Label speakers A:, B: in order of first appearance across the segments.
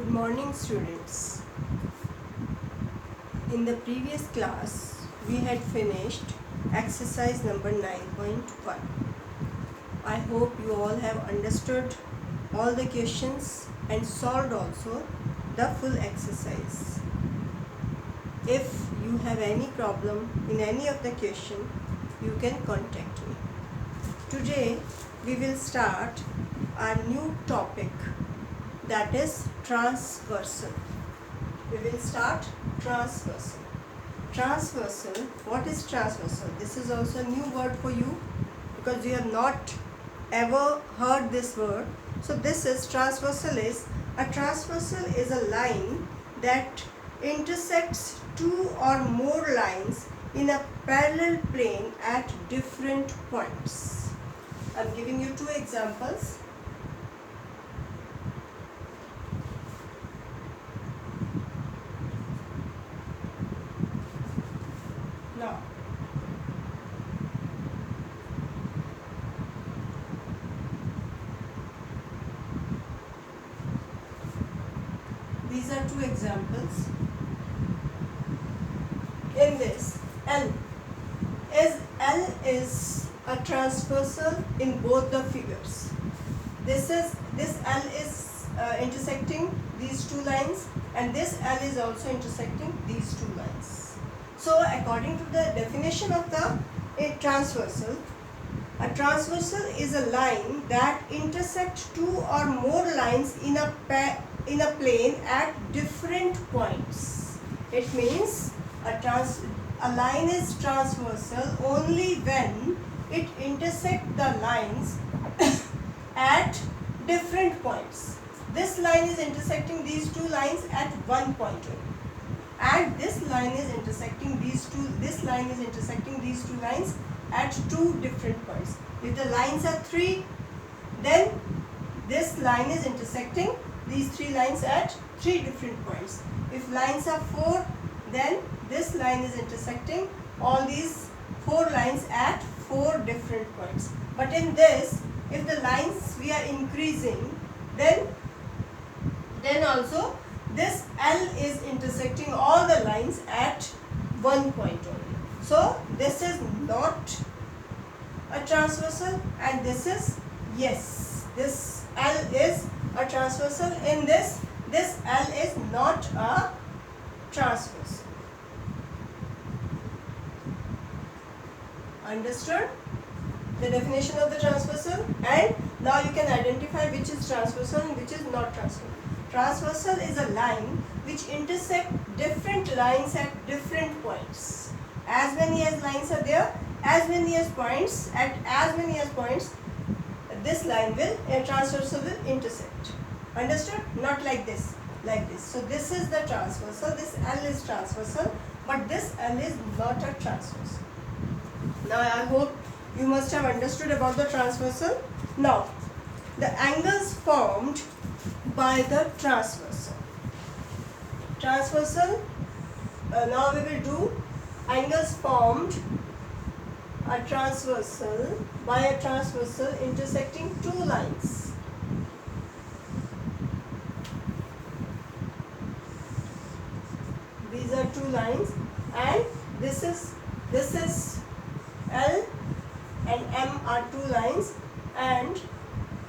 A: morning, students. In the previous class we had finished exercise number 9.1. I hope you all have understood all the questions and solved also the full exercise. If you have any problem in any of the question, you can contact me. Today we will start our new topic, that is transversal. We will start transversal. Transversal, what is transversal? This is also a new word for you because you have not ever heard this word. So this is transversal is a line that intersects two or more lines in a parallel plane at different points. I am giving you two examples. Now, these are two examples. In this, L is a transversal in both the figures. This L is intersecting these two lines, and this L is also intersecting these two lines. So according to the definition of a transversal is a line that intersects two or more lines in a plane at different points. It means a line is transversal only when it intersects the lines at different points. This line is intersecting these two lines at one point only, and this line is intersecting these two lines at two different points. If the lines are 3, then this line is intersecting these 3 lines at 3 different points. If lines are 4, then this line is intersecting all these 4 lines at 4 different points. But in this, if the lines we are increasing, then also this L is intersecting all the lines at one point only. So this is not a transversal, and this is yes. This L is a transversal. In this L is not a transversal. Understood the definition of the transversal? And now you can identify which is transversal and which is not transversal. Transversal is a line which intersects different lines at different points. As many as lines are there, as many as points, this line transversal will intersect. Understood? Not like this, like this. So this is the transversal, this L is transversal, but this L is not a transversal. Now I hope you must have understood about the transversal. Now, the angles formed by the transversal. Now we will do angles formed by a transversal intersecting two lines. These are two lines, and this is L and M are two lines, and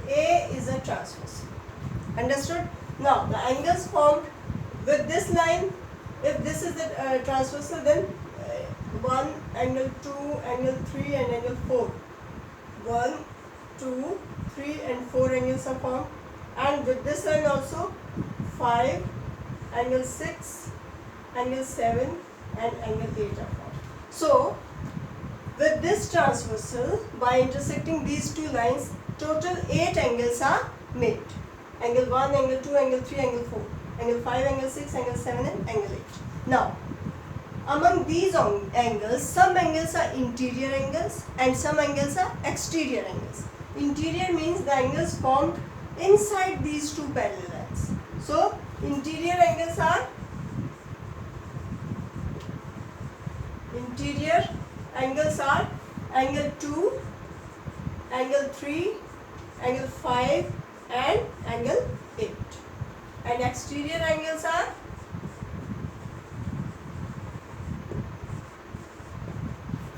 A: A is a transversal. Understood? Now the angles formed with this line, if this is the transversal, then 1, angle 2, angle 3 and angle 4. 1, 2, 3 and 4 angles are formed, and with this line also 5, angle 6, angle 7 and angle 8 are formed. So with this transversal, by intersecting these two lines, total 8 angles are made. Angle 1, angle 2, angle 3, angle 4, angle 5, angle 6, angle 7 and angle 8. Now, among these angles, some angles are interior angles and some angles are exterior angles. Interior means the angles formed inside these two parallel lines. So, interior angles are angle 2, angle 3, angle 5 and angle 8. And and exterior angles are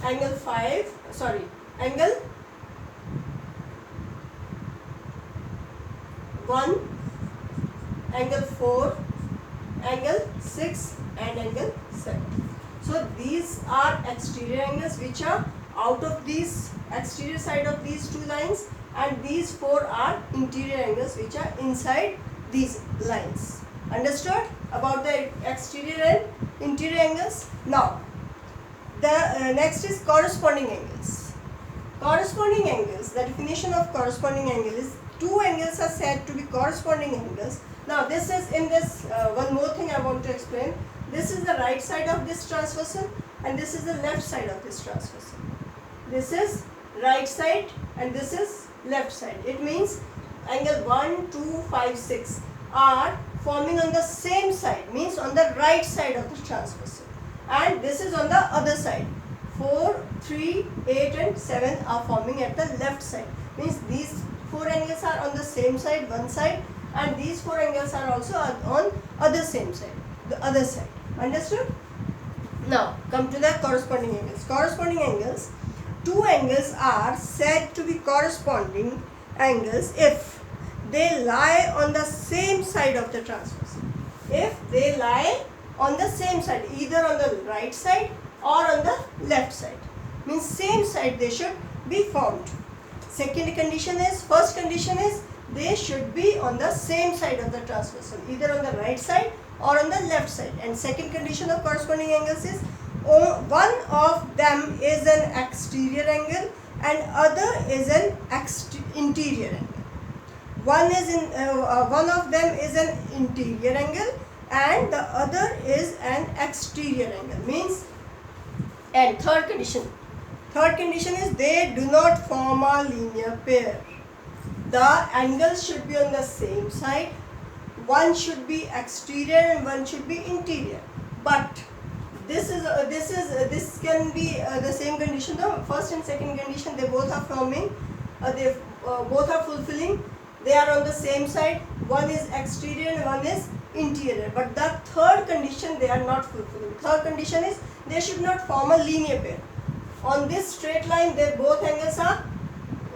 A: angle 5, sorry, angle 1, angle 4, angle 6 and angle 7. So these are exterior angles which are out of these exterior side of these two lines, and these four are interior angles which are inside these lines. Understood about the exterior and interior angles? Now the next is corresponding angles. Corresponding angles, the definition of corresponding angle is two angles are said to be corresponding angles. Now this is in this one more thing I want to explain. This is the right side of this transversal and this is the left side of this transversal. This is right side and this is left side. It means angle 1, 2, 5, 6 are forming on the same side, means on the right side of the transversal, and this is on the other side. 4, 3, 8 and 7 are forming at the left side, means these four angles are on the same side, one side, and these four angles are also on other same side, the other side. Understood? Now come to the corresponding angles. Corresponding angles, two angles are said to be corresponding angles if they lie on the same side of the transversal. If they lie on the same side, either on the right side or on the left side, means same side they should be formed. Second condition is, first condition is they should be on the same side of the transversal, either on the right side or on the left side. And second condition of corresponding angles is one of them is an exterior angle and other is an interior angle. One of them is an interior angle and the other is an exterior angle, means. And third condition is they do not form a linear pair. The angles should be on the same side. One should be exterior and one should be interior. But this can be the same condition. The first and second condition, they both are forming. They both are fulfilling. They are on the same side. One is exterior and one is interior. But the third condition they are not fulfilling. Third condition is they should not form a linear pair. On this straight line, they both angles are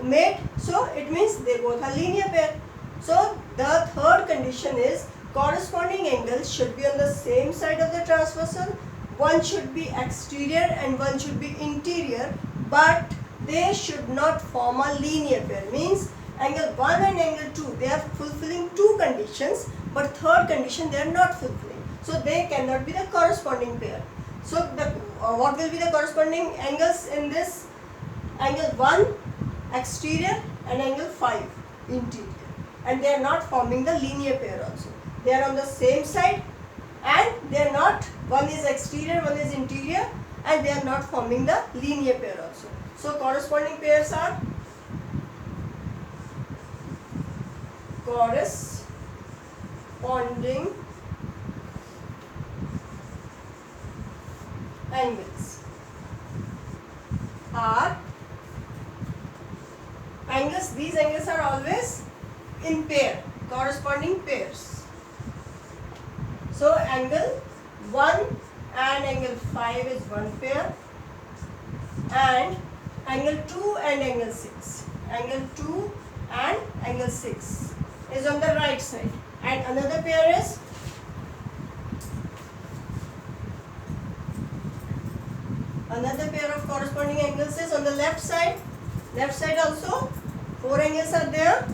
A: made, so it means they both are linear pair. So the third condition is corresponding angles should be on the same side of the transversal. One should be exterior and one should be interior, but they should not form a linear pair. Means angle 1 and angle 2, they are fulfilling two conditions, but third condition they are not fulfilling. So they cannot be the corresponding pair. So what will be the corresponding angles in this? Angle 1 exterior and angle 5 interior, and they are not forming the linear pair also. They are on the same side and they are not, one is exterior, one is interior, and they are not forming the linear pair also. So corresponding pairs are corresponding angles are angles, these angles are always in pair, corresponding pairs. So angle 1 and angle 5 is one pair, and angle 2 and angle 6. Angle 2 and angle 6 is on the right side, and another pair is another pair of corresponding angles is on the left side. Left side also 4 angles are there.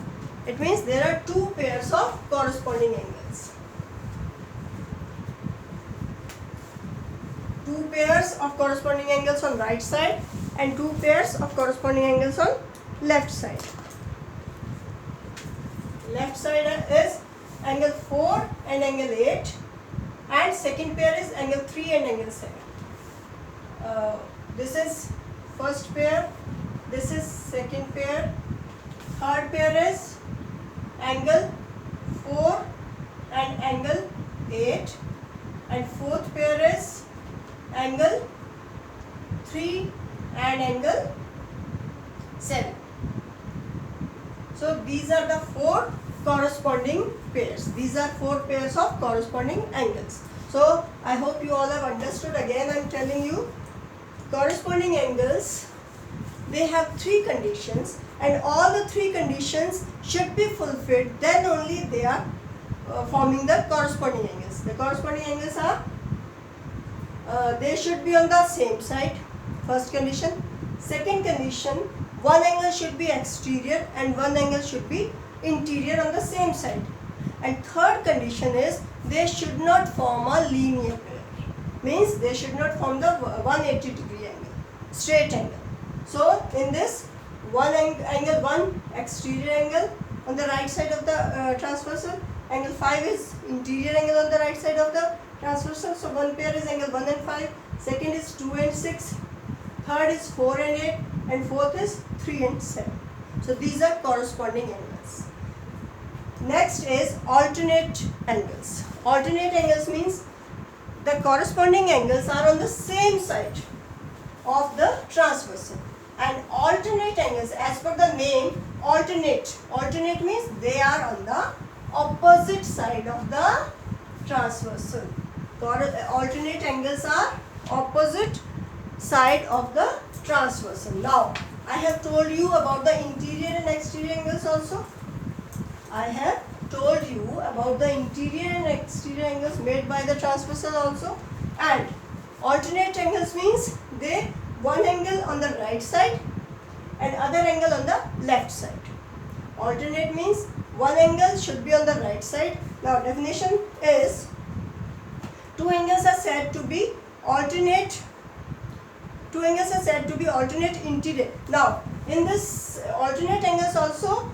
A: It means there are two pairs of corresponding angles. Two pairs of corresponding angles on right side and two pairs of corresponding angles on left side. Left side is angle 4 and angle 8, and second pair is angle 3 and angle 7. This is first pair, this is second pair, third pair is angle 4 and angle 8, and fourth pair is angle 3 and angle 7. So these are the four corresponding pairs. These are 4 pairs of corresponding angles. So I hope you all have understood. Again I am telling you, corresponding angles, they have 3 conditions, and all the 3 conditions should be fulfilled, then only they are forming the corresponding angles. The corresponding angles are, they should be on the same side, first condition. Second condition, one angle should be exterior and one angle should be interior on the same side. And third condition is, they should not form a linear pair. Means they should not form the 180-degree angle, straight angle. So in this, one exterior angle on the right side of the transversal, angle 5 is interior angle on the right side of the transversal. So one pair is angle 1 and 5, second is 2 and 6, third is 4 and 8, and fourth is 3 and 7. So these are corresponding angles. Next is alternate angles. Alternate angles means the corresponding angles are on the same side of the transversal. And alternate angles, as per the name, alternate means they are on the opposite side of the transversal. Alternate angles are opposite side of the transversal. Now I have told you about the interior and exterior angles also. I have told you about the interior and exterior angles made by the transversal also. And alternate angles means one angle on the right side and other angle on the left side. Alternate means one angle should be on the right side. Now definition is, two angles are said to be alternate interior. Now in this alternate angles also,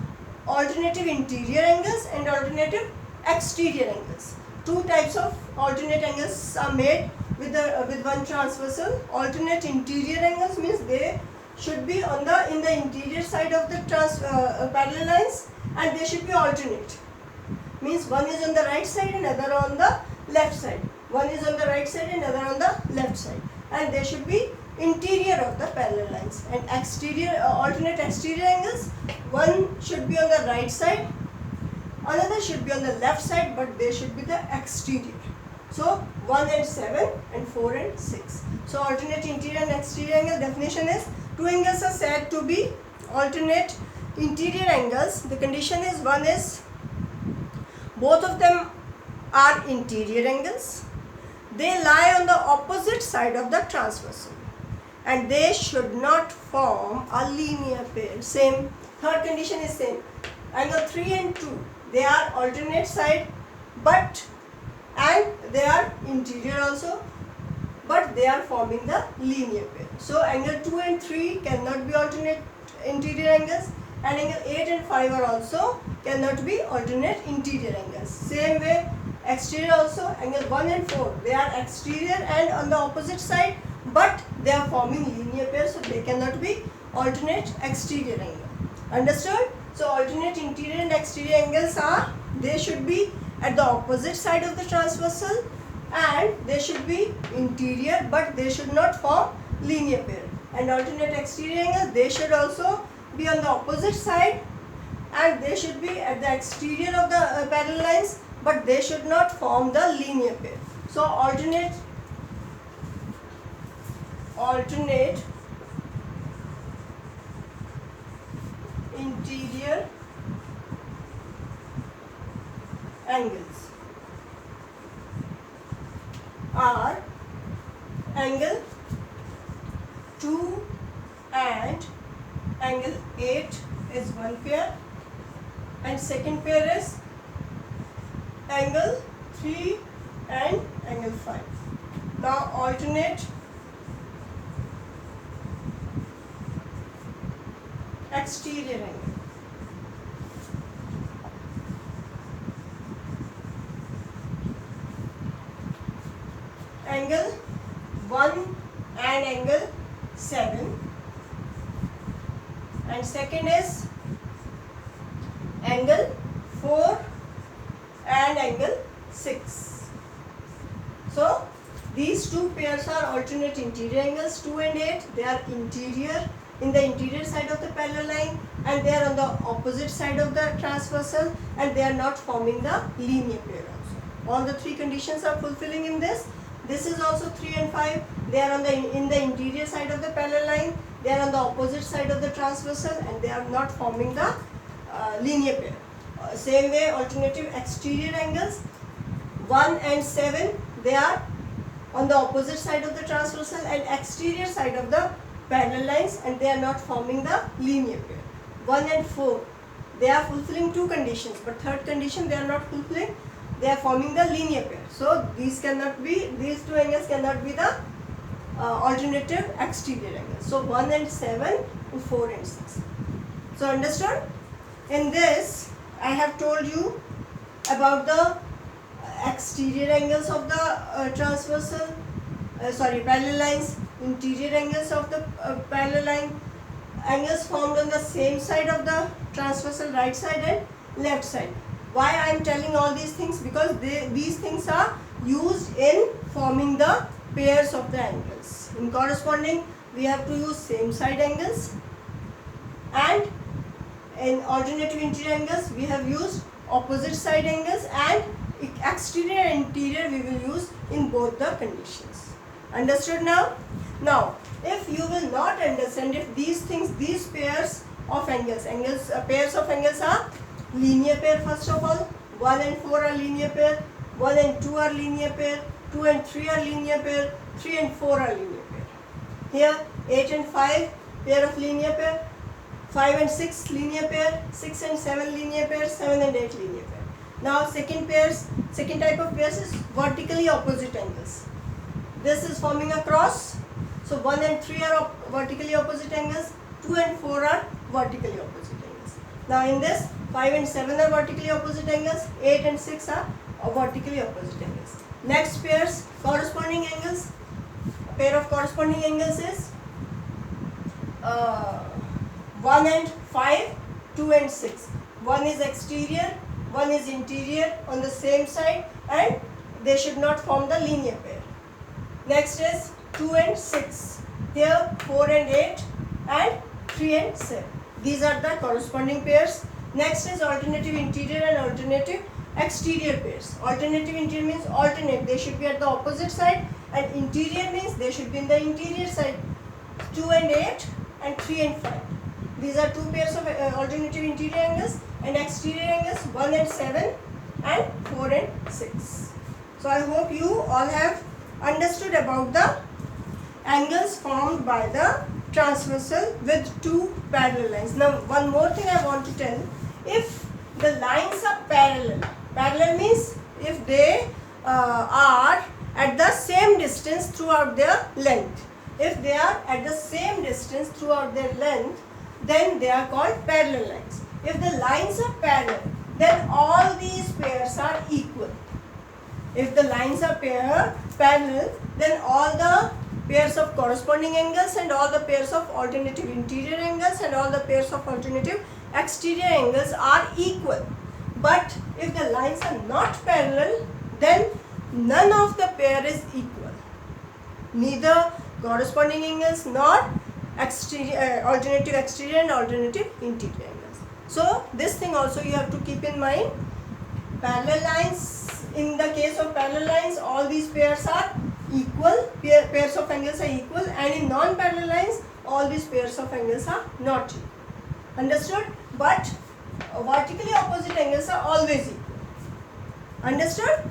A: alternative interior angles and alternative exterior angles. Two types of alternate angles are made with one transversal. Alternate interior angles means they should be in the interior side of the parallel lines, and they should be alternate. Means one is on the right side and other on the left side. One is on the right side and other on the left side, and they should be interior of the parallel lines. And alternate exterior angles, one should be on the right side, another should be on the left side, but they should be the exterior. So 1 and 7 and 4 and 6. So alternate interior and exterior angle definition is, two angles are said to be alternate interior angles. The condition is, one is both of them are interior angles, they lie on the opposite side of the transversal, and they should not form a linear pair. Same. Third condition is same. Angle 3 and 2, they are alternate side, and they are interior also, but they are forming the linear pair. So angle 2 and 3 cannot be alternate interior angles, and angle 8 and 5 are also cannot be alternate interior angles. Same way exterior also, angle 1 and 4, they are exterior and on the opposite side, but they are forming linear pair, so they cannot be alternate exterior angle. Understood? So alternate interior and exterior angles are, they should be at the opposite side of the transversal, and they should be interior, but they should not form linear pair. And alternate exterior angle, they should also be on the opposite side, and they should be at the exterior of the parallel lines, but they should not form the linear pair. So alternate interior angles are angle 2 and angle 8 is one pair, and second pair is angle 3 and angle 5. Now alternate exterior angle. Angle 1 and angle 7, and second is angle 4 and angle 6. So these two pairs are alternate interior angles. 2 and 8, they are interior, in the interior side of the parallel line, and they are on the opposite side of the transversal, and they are not forming the linear pair also. All the three conditions are fulfilling in this. This is also 3 and 5. They are on in the interior side of the parallel line, they are on the opposite side of the transversal, and they are not forming the linear pair. Same way, alternative exterior angles 1 and 7, they are on the opposite side of the transversal and exterior side of the parallel lines, and they are not forming the linear pair. 1 and 4, they are fulfilling two conditions, but third condition they are not fulfilling. They are forming the linear pair. So these two angles cannot be the alternative exterior angles. So 1 and 7, 4 and 6. So understood? In this, I have told you about the exterior angles of the parallel lines, interior angles of the parallel line, angles formed on the same side of the transversal, right side and left side. Why I am telling all these things? Because these things are used in forming the pairs of the angles. In corresponding, we have to use same side angles, and in alternative interior angles we have used opposite side angles, and exterior and interior we will use in both the conditions. Understood now? Now, if you will not understand, if these pairs of angles, pairs of angles are linear pair first of all, 1 and 4 are linear pair, 1 and 2 are linear pair, 2 and 3 are linear pair, 3 and 4 are linear pair. Here 8 and 5 pair of linear pair, 5 and 6 linear pair, 6 and 7 linear pair, 7 and 8 linear pair. Now second type of pairs is vertically opposite angles. This is forming a cross. So 1 and 3 are vertically opposite angles, 2 and 4 are vertically opposite angles. Now in this, 5 and 7 are vertically opposite angles, 8 and 6 are vertically opposite angles. Next pairs, corresponding angles. A pair of corresponding angles is 1 and 5, 2 and 6. One is exterior, one is interior on the same side, and they should not form the linear pair. Next is 2 and 6. Here 4 and 8 and 3 and 7. These are the corresponding pairs. Next is alternative interior and alternative exterior pairs. Alternative interior means alternate. They should be at the opposite side, and interior means they should be in the interior side. 2 and 8 and 3 and 5. These are two pairs of alternative interior angles, and exterior angles 1 and 7 and 4 and 6. So I hope you all have understood about the angles formed by the transversal with two parallel lines. Now one more thing I want to tell. If the lines are parallel means if they are at the same distance throughout their length. If they are at the same distance throughout their length, then they are called parallel lines. If the lines are parallel, then all these pairs are equal. If the lines are parallel, then all the pairs of corresponding angles and all the pairs of alternative interior angles and all the pairs of alternative exterior angles are equal. But if the lines are not parallel, then none of the pair is equal. Neither corresponding angles nor alternative exterior and alternative interior angles. So this thing also you have to keep in mind. Parallel lines, in the case of parallel lines, all these pairs are equal, pairs of angles are equal, and in non-parallel lines, all these pairs of angles are not equal. Understood? But vertically opposite angles are always equal. Understood?